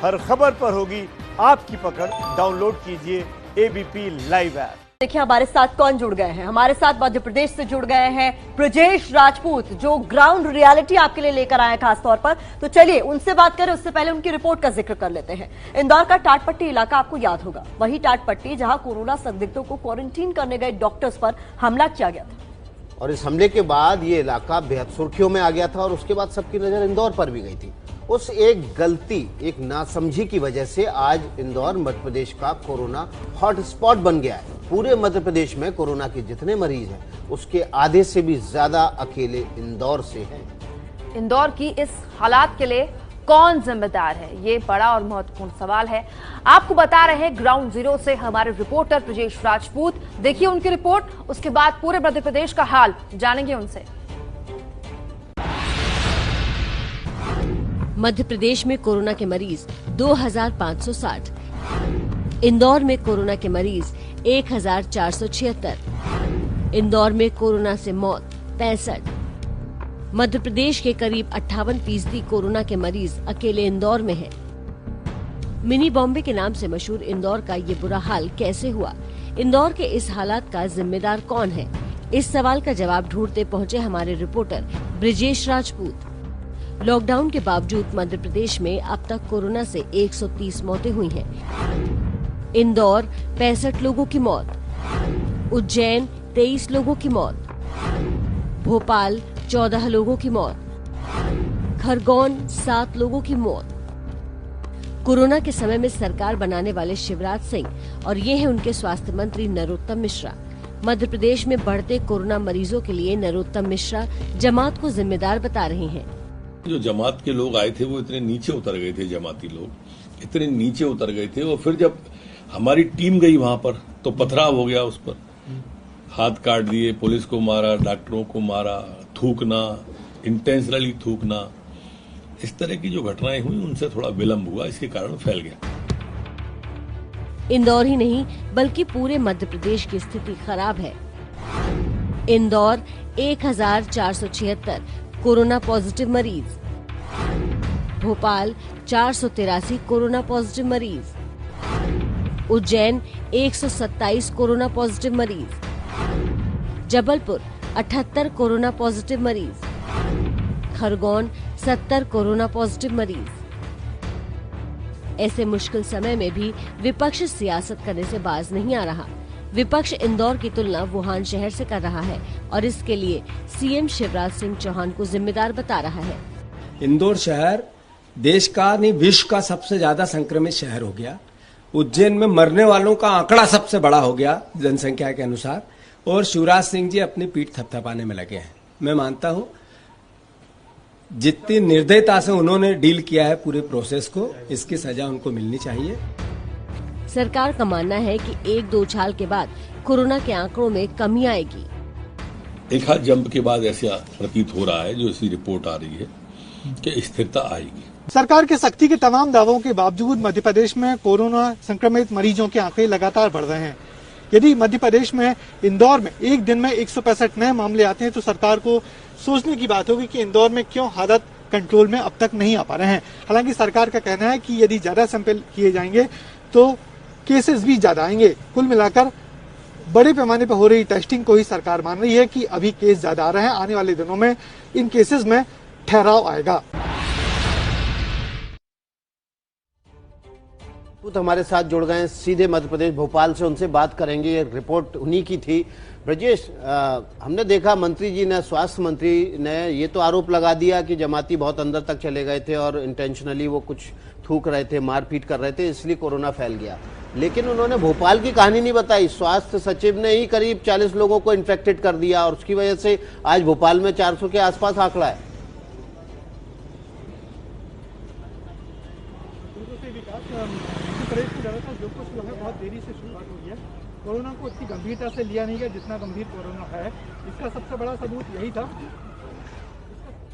हर खबर पर होगी आपकी पकड़। डाउनलोड कीजिए एबीपी लाइव ऐप। देखिए हमारे साथ कौन जुड़ गए हैं। हमारे साथ मध्य प्रदेश से जुड़ गए हैं ब्रजेश राजपूत, जो ग्राउंड रियलिटी आपके लिए लेकर आए हैं खास तौर पर। तो चलिए उनसे बात करें, उससे पहले उनकी रिपोर्ट का जिक्र कर लेते हैं। इंदौर का टाटपट्टी इलाका आपको याद होगा, वही टाटपट्टी जहां कोरोना संदिग्धों को क्वारंटीन करने गए डॉक्टर्स पर हमला किया गया था। और इस हमले के बाद ये इलाका बेहद सुर्खियों में आ गया था और उसके बाद सबकी नजर इंदौर पर भी गई थी। उस एक गलती, एक नासमझी की वजह से आज इंदौर मध्य प्रदेश का कोरोना हॉटस्पॉट बन गया है। पूरे मध्य प्रदेश में कोरोना के जितने मरीज हैं उसके आधे से भी ज्यादा अकेले इंदौर से हैं। इंदौर की इस हालात के लिए कौन जिम्मेदार है, ये बड़ा और महत्वपूर्ण सवाल है। आपको बता रहे हैं ग्राउंड जीरो से हमारे रिपोर्टर ब्रजेश राजपूत। देखिए उनकी रिपोर्ट, उसके बाद पूरे मध्य प्रदेश का हाल जानेंगे उनसे। मध्य प्रदेश में कोरोना के मरीज 2560, इंदौर में कोरोना के मरीज 1476, इंदौर में कोरोना से मौत 65। मध्य प्रदेश के करीब 58% कोरोना के मरीज अकेले इंदौर में हैं। मिनी बॉम्बे के नाम से मशहूर इंदौर का ये बुरा हाल कैसे हुआ? इंदौर के इस हालात का जिम्मेदार कौन है? इस सवाल का जवाब ढूंढते पहुंचे हमारे रिपोर्टर ब्रजेश राजपूत। लॉकडाउन के बावजूद मध्य प्रदेश में अब तक कोरोना से 130 मौतें हुई हैं। इंदौर 65 लोगों की मौत, उज्जैन 23 लोगों की मौत, भोपाल 14 लोगों की मौत, खरगोन 7 लोगों की मौत। कोरोना के समय में सरकार बनाने वाले शिवराज सिंह और ये है उनके स्वास्थ्य मंत्री नरोत्तम मिश्रा। मध्य प्रदेश में बढ़ते कोरोना मरीजों के लिए नरोत्तम मिश्रा जमात को जिम्मेदार बता रहे हैं। जो जमात के लोग आए थे वो इतने नीचे उतर गए थे, जमाती लोग इतने नीचे उतर गए थे और फिर जब हमारी टीम गई वहां पर तो पथराव हो गया। उस पर हाथ काट दिए, पुलिस को मारा, डॉक्टरों को मारा, थूकना, इंटेंशनली थूकना, इस तरह की जो घटनाएं हुई उनसे थोड़ा विलंब हुआ, इसके कारण फैल गया। इंदौर ही नहीं बल्कि पूरे मध्य प्रदेश की स्थिति खराब है। इंदौर 1476 कोरोना पॉजिटिव मरीज, भोपाल 483 कोरोना पॉजिटिव मरीज, उज्जैन 127 कोरोना पॉजिटिव मरीज, जबलपुर 78 कोरोना पॉजिटिव मरीज, खरगोन 70 कोरोना पॉजिटिव मरीज। ऐसे मुश्किल समय में भी विपक्ष सियासत करने से बाज नहीं आ रहा। विपक्ष इंदौर की तुलना वुहान शहर से कर रहा है और इसके लिए सीएम शिवराज सिंह चौहान को जिम्मेदार बता रहा है। इंदौर शहर देश का नहीं विश्व का सबसे ज्यादा संक्रमित शहर हो गया। उज्जैन में मरने वालों का आंकड़ा सबसे बड़ा हो गया जनसंख्या के अनुसार, और शिवराज सिंह जी अपनी पीठ थपथपाने में लगे हैं। मैं मानता हूं जितनी निर्दयता से उन्होंने डील किया है पूरे प्रोसेस को, इसकी सजा उनको मिलनी चाहिए। सरकार का मानना है कि 1-2 छाल के बाद कोरोना के आंकड़ों में कमी आएगी। एक हाथ जंप के बाद ऐसा प्रतीत हो रहा है, जो इसी रिपोर्ट आ रही है कि स्थिरता आएगी। सरकार के सख्ती के तमाम दावों के बावजूद मध्य प्रदेश में कोरोना संक्रमित मरीजों के आंकड़े लगातार बढ़ रहे हैं। यदि मध्य प्रदेश में इंदौर में एक दिन में 165 नए मामले आते हैं तो सरकार को सोचने की बात होगी कि इंदौर में क्यों हालत कंट्रोल में अब तक नहीं आ पा रहे हैं। हालांकि सरकार का कहना है कि यदि ज्यादा सैंपल किए जाएंगे तो केसेस भी ज्यादा आएंगे। कुल मिलाकर बड़े पैमाने पर हो रही टेस्टिंग को ही सरकार मान रही है कि अभी केस ज्यादा आ रहे हैं, आने वाले दिनों में इन केसेस में ठहराव आएगा। हमारे साथ जुड़ गए सीधे मध्य प्रदेश भोपाल से, उनसे बात करेंगे। ये रिपोर्ट उन्हीं की थी। ब्रजेश, हमने देखा मंत्री जी ने, स्वास्थ्य मंत्री ने ये तो आरोप लगा दिया कि जमाती बहुत अंदर तक चले गए थे और इंटेंशनली वो कुछ थूक रहे थे, मारपीट कर रहे थे, इसलिए कोरोना फैल गया। लेकिन उन्होंने भोपाल की कहानी नहीं बताई। स्वास्थ्य सचिव ने ही करीब 40 लोगों को इन्फेक्टेड कर दिया और उसकी वजह से आज भोपाल में 400 के आसपास आंकड़ा है। जो कुछ जो है बहुत देरी से शुरुआत हुई है। कोरोना को इतनी गंभीरता से लिया नहीं गया जितना गंभीर कोरोना है। इसका सबसे बड़ा सबूत यही था।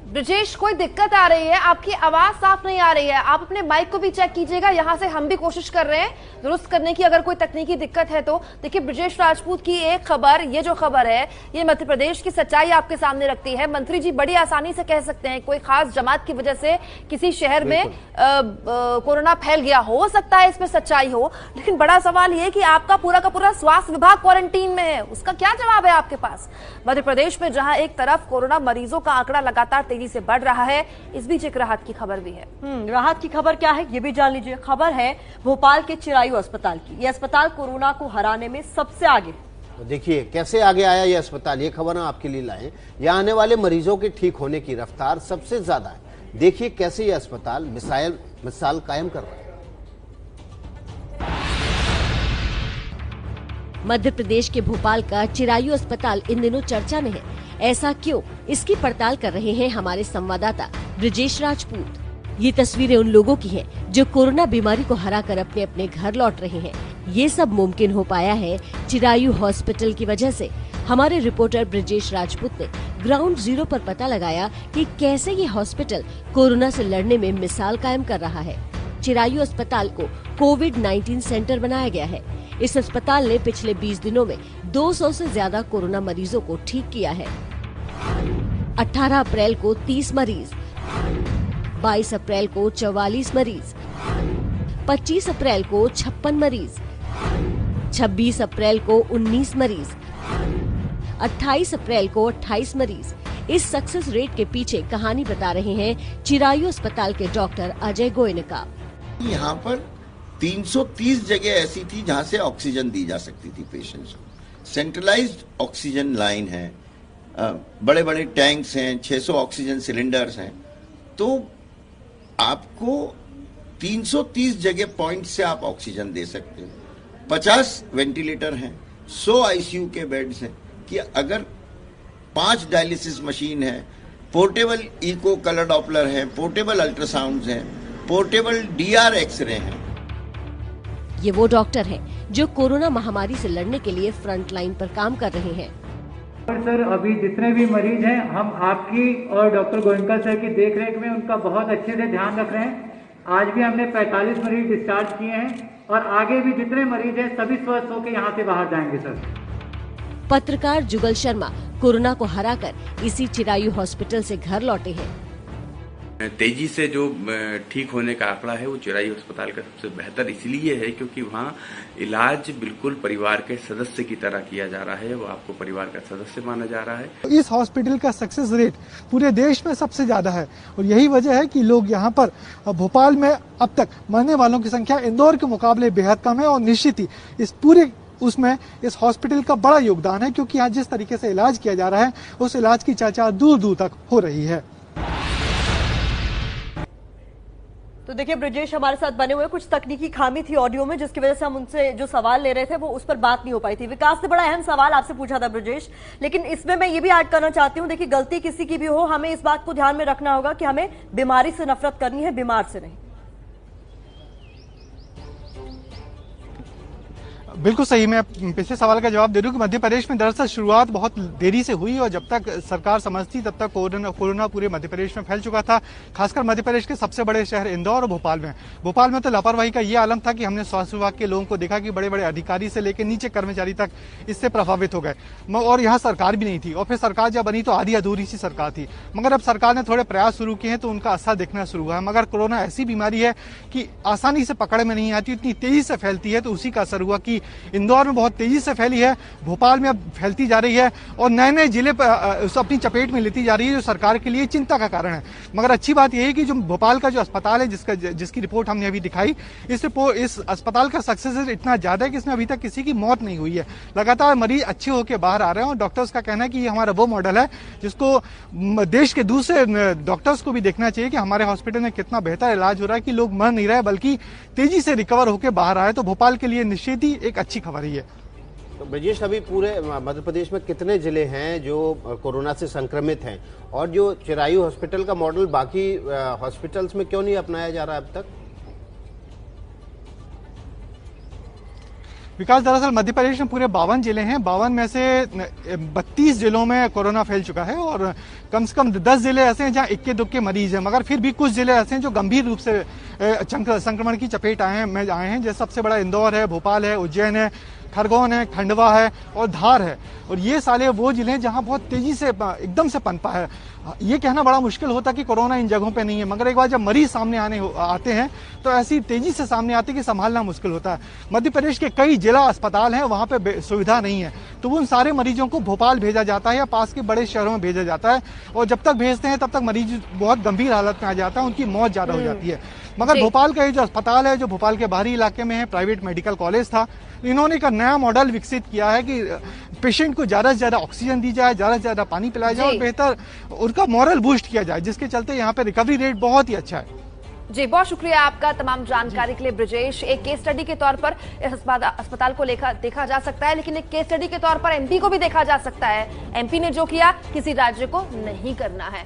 ब्रजेश, कोई दिक्कत आ रही है? आपकी आवाज साफ नहीं आ रही है। आप अपने माइक को भी चेक कीजिएगा। यहाँ से हम भी कोशिश कर रहे हैं दुरुस्त करने की, अगर कोई तकनीकी दिक्कत है तो। देखिए, ब्रजेश राजपूत की एक खबर, ये जो खबर है ये मध्य प्रदेश की सच्चाई आपके सामने रखती है। मंत्री जी बड़ी आसानी से कह सकते हैं कोई खास जमात की वजह से किसी शहर में कोरोना फैल गया, हो सकता है इसमें सच्चाई हो, लेकिन बड़ा सवाल ये कि आपका पूरा का पूरा स्वास्थ्य विभाग क्वारंटीन में है, उसका क्या जवाब है आपके पास? मध्य प्रदेश में जहां एक तरफ कोरोना मरीजों का आंकड़ा लगातार तेजी से बढ़ रहा है, इस बीच एक राहत की खबर भी है। राहत की खबर क्या है ये भी जान लीजिए। खबर है भोपाल के चिरायू अस्पताल की। यह अस्पताल कोरोना को हराने में सबसे आगे। तो देखिए कैसे आगे आया ये अस्पताल, ये खबर हम आपके लिए लाए। यहाँ आने वाले मरीजों के ठीक होने की रफ्तार सबसे ज्यादा है। देखिए कैसे ये अस्पताल मिसाल कायम कर रहा है। मध्य प्रदेश के भोपाल का चिरायू अस्पताल इन दिनों चर्चा में है। ऐसा क्यों, इसकी पड़ताल कर रहे हैं हमारे संवाददाता ब्रजेश राजपूत। ये तस्वीरें उन लोगों की हैं जो कोरोना बीमारी को हराकर अपने अपने घर लौट रहे हैं। ये सब मुमकिन हो पाया है चिरायू हॉस्पिटल की वजह से। हमारे रिपोर्टर ब्रजेश राजपूत ने ग्राउंड जीरो पर पता लगाया कि कैसे ये हॉस्पिटल कोरोना से लड़ने में मिसाल कायम कर रहा है। चिरायू अस्पताल को कोविड-19 सेंटर बनाया गया है। इस अस्पताल ने पिछले 20 दिनों में 200 से ज्यादा कोरोना मरीजों को ठीक किया है। 18 अप्रैल को 30 मरीज, 22 अप्रैल को 44 मरीज, 25 अप्रैल को 56 मरीज, 26 अप्रैल को 19 मरीज, 28 अप्रैल को 28 मरीज। इस सक्सेस रेट के पीछे कहानी बता रहे हैं चिरायू अस्पताल के डॉक्टर अजय गोयनका। यहाँ पर 330 जगह ऐसी थी जहां से ऑक्सीजन दी जा सकती थी पेशेंट्स को। सेंट्रलाइज्ड ऑक्सीजन लाइन है, बड़े बड़े टैंक्स हैं, 600 ऑक्सीजन सिलेंडर्स हैं। तो आपको 330 जगह पॉइंट से आप ऑक्सीजन दे सकते हो। 50 वेंटिलेटर हैं, 100 आईसीयू के बेड्स हैं कि अगर 5 डायलिसिस मशीन है, पोर्टेबल इको कलर डॉपलर है, पोर्टेबल अल्ट्रासाउंड हैं, पोर्टेबल डीआर एक्सरे हैं। ये वो डॉक्टर हैं जो कोरोना महामारी से लड़ने के लिए फ्रंट लाइन पर काम कर रहे हैं। सर, अभी जितने भी मरीज हैं हम आपकी और डॉक्टर गोयनका सर की देखरेख में उनका बहुत अच्छे से ध्यान रख रहे हैं। आज भी हमने 45 मरीज डिस्चार्ज किए हैं और आगे भी जितने मरीज हैं सभी स्वस्थ होकर यहाँ से बाहर जाएंगे। सर, पत्रकार जुगल शर्मा कोरोना को हराकर इसी चिरायू हॉस्पिटल से घर लौटे हैं। तेजी से जो ठीक होने का आंकड़ा है वो चिरायू अस्पताल का सबसे बेहतर इसलिए है क्योंकि वहाँ इलाज बिल्कुल परिवार के सदस्य की तरह किया जा रहा है। वो आपको परिवार का सदस्य माना जा रहा है। इस हॉस्पिटल का सक्सेस रेट पूरे देश में सबसे ज्यादा है और यही वजह है कि लोग यहाँ पर भोपाल में अब तक मरने वालों की संख्या इंदौर के मुकाबले बेहद कम है। और निश्चित ही इस पूरे उसमें इस हॉस्पिटल का बड़ा योगदान है क्योंकि यहाँ जिस तरीके से इलाज किया जा रहा है उस इलाज की चर्चा दूर दूर तक हो रही है। तो देखिए ब्रजेश हमारे साथ बने हुए, कुछ तकनीकी खामी थी ऑडियो में जिसकी वजह से हम उनसे जो सवाल ले रहे थे वो उस पर बात नहीं हो पाई थी। विकास से बड़ा अहम सवाल आपसे पूछा था ब्रजेश, लेकिन इसमें मैं ये भी ऐड करना चाहती हूँ, देखिए गलती किसी की भी हो, हमें इस बात को ध्यान में रखना होगा कि हमें बीमारी से नफरत करनी है, बीमार से नहीं। बिल्कुल सही। मैं पिछले सवाल का जवाब दे दूं कि मध्य प्रदेश में दरअसल शुरुआत बहुत देरी से हुई और जब तक सरकार समझती तब तक कोरोना पूरे मध्य प्रदेश में फैल चुका था, खासकर मध्य प्रदेश के सबसे बड़े शहर इंदौर और भोपाल में तो लापरवाही का ये आलम था कि हमने स्वास्थ्य विभाग के लोगों को देखा कि बड़े बड़े अधिकारी से लेकर नीचे कर्मचारी तक इससे प्रभावित हो गए और यहाँ सरकार भी नहीं थी। और फिर सरकार जब बनी तो आधी अधूरी सी सरकार थी, मगर अब सरकार ने थोड़े प्रयास शुरू किए हैं तो उनका असर दिखना शुरू हुआ है। मगर कोरोना ऐसी बीमारी है कि आसानी से पकड़ में नहीं आती, इतनी तेजी से फैलती है, तो उसी का असर हुआ कि इंदौर में बहुत तेजी से फैली है, भोपाल में अब फैलती जा रही है और नए नए जिले पर अपनी चपेट में लेती जा रही है, जो सरकार के लिए चिंता का कारण है। मगर अच्छी बात यह है कि जो भोपाल का जो अस्पताल है जिसकी रिपोर्ट हमने अभी दिखाई, इस अस्पताल का सक्सेस रेट इतना ज्यादा है कि इसमें अभी तक किसी की मौत नहीं हुई है। लगातार मरीज अच्छे होकर बाहर आ रहे हैं और डॉक्टर्स का कहना है कि ये हमारा वो मॉडल है जिसको देश के दूसरे डॉक्टर्स को भी देखना चाहिए कि हमारे हॉस्पिटल में कितना बेहतर इलाज हो रहा है, कि लोग मर नहीं रहे बल्कि तेजी से रिकवर होकर बाहर आए। तो भोपाल के लिए निश्चित ही एक अच्छी खबर ही है। तो ब्रजेश, अभी पूरे मध्य प्रदेश में कितने जिले हैं जो कोरोना से संक्रमित हैं और जो चिरायू हॉस्पिटल का मॉडल बाकी हॉस्पिटल्स में क्यों नहीं अपनाया जा रहा है अब तक? विकास, दरअसल मध्य प्रदेश में पूरे 52 जिले हैं। 52 में से 32 जिलों में कोरोना फैल चुका है और कम से कम 10 जिले ऐसे हैं जहां इक्के दुक्के मरीज हैं, मगर फिर भी कुछ जिले ऐसे हैं जो गंभीर रूप से संक्रमण की चपेट आए हैं। जैसे सबसे बड़ा इंदौर है, भोपाल है, उज्जैन है, खरगोन है, खंडवा है और धार है। और ये साले वो जिले हैं जहां बहुत तेजी से एकदम से पनपा है। ये कहना बड़ा मुश्किल होता कि कोरोना इन जगहों पे नहीं है, मगर एक बार जब मरीज सामने आते हैं तो ऐसी तेजी से सामने आते कि संभालना मुश्किल होता है। मध्य प्रदेश के कई जिला अस्पताल हैं, वहां पे सुविधा नहीं है, तो उन सारे मरीजों को भोपाल भेजा जाता है या पास के बड़े शहरों में भेजा जाता है। और जब तक भेजते हैं तब तक मरीज बहुत गंभीर हालत में आ जाता है, उनकी मौत ज्यादा हो जाती है। मगर भोपाल का ये जो अस्पताल है, जो भोपाल के बाहरी इलाके में है, प्राइवेट मेडिकल कॉलेज था, इन्होंने एक नया मॉडल विकसित किया है कि पेशेंट को ज्यादा से ज्यादा ऑक्सीजन दी जाए, ज्यादा से ज्यादा पानी पिलाया जाए और बेहतर उनका मॉरल बूस्ट किया जाए, जिसके चलते यहाँ पे रिकवरी रेट बहुत ही अच्छा है। जी, बहुत शुक्रिया आपका तमाम जानकारी के लिए ब्रजेश। एक केस स्टडी के तौर पर इस अस्पताल को देखा जा सकता है, लेकिन एक केस स्टडी के तौर पर एमपी को भी देखा जा सकता है। एमपी ने जो किया किसी राज्य को नहीं करना है।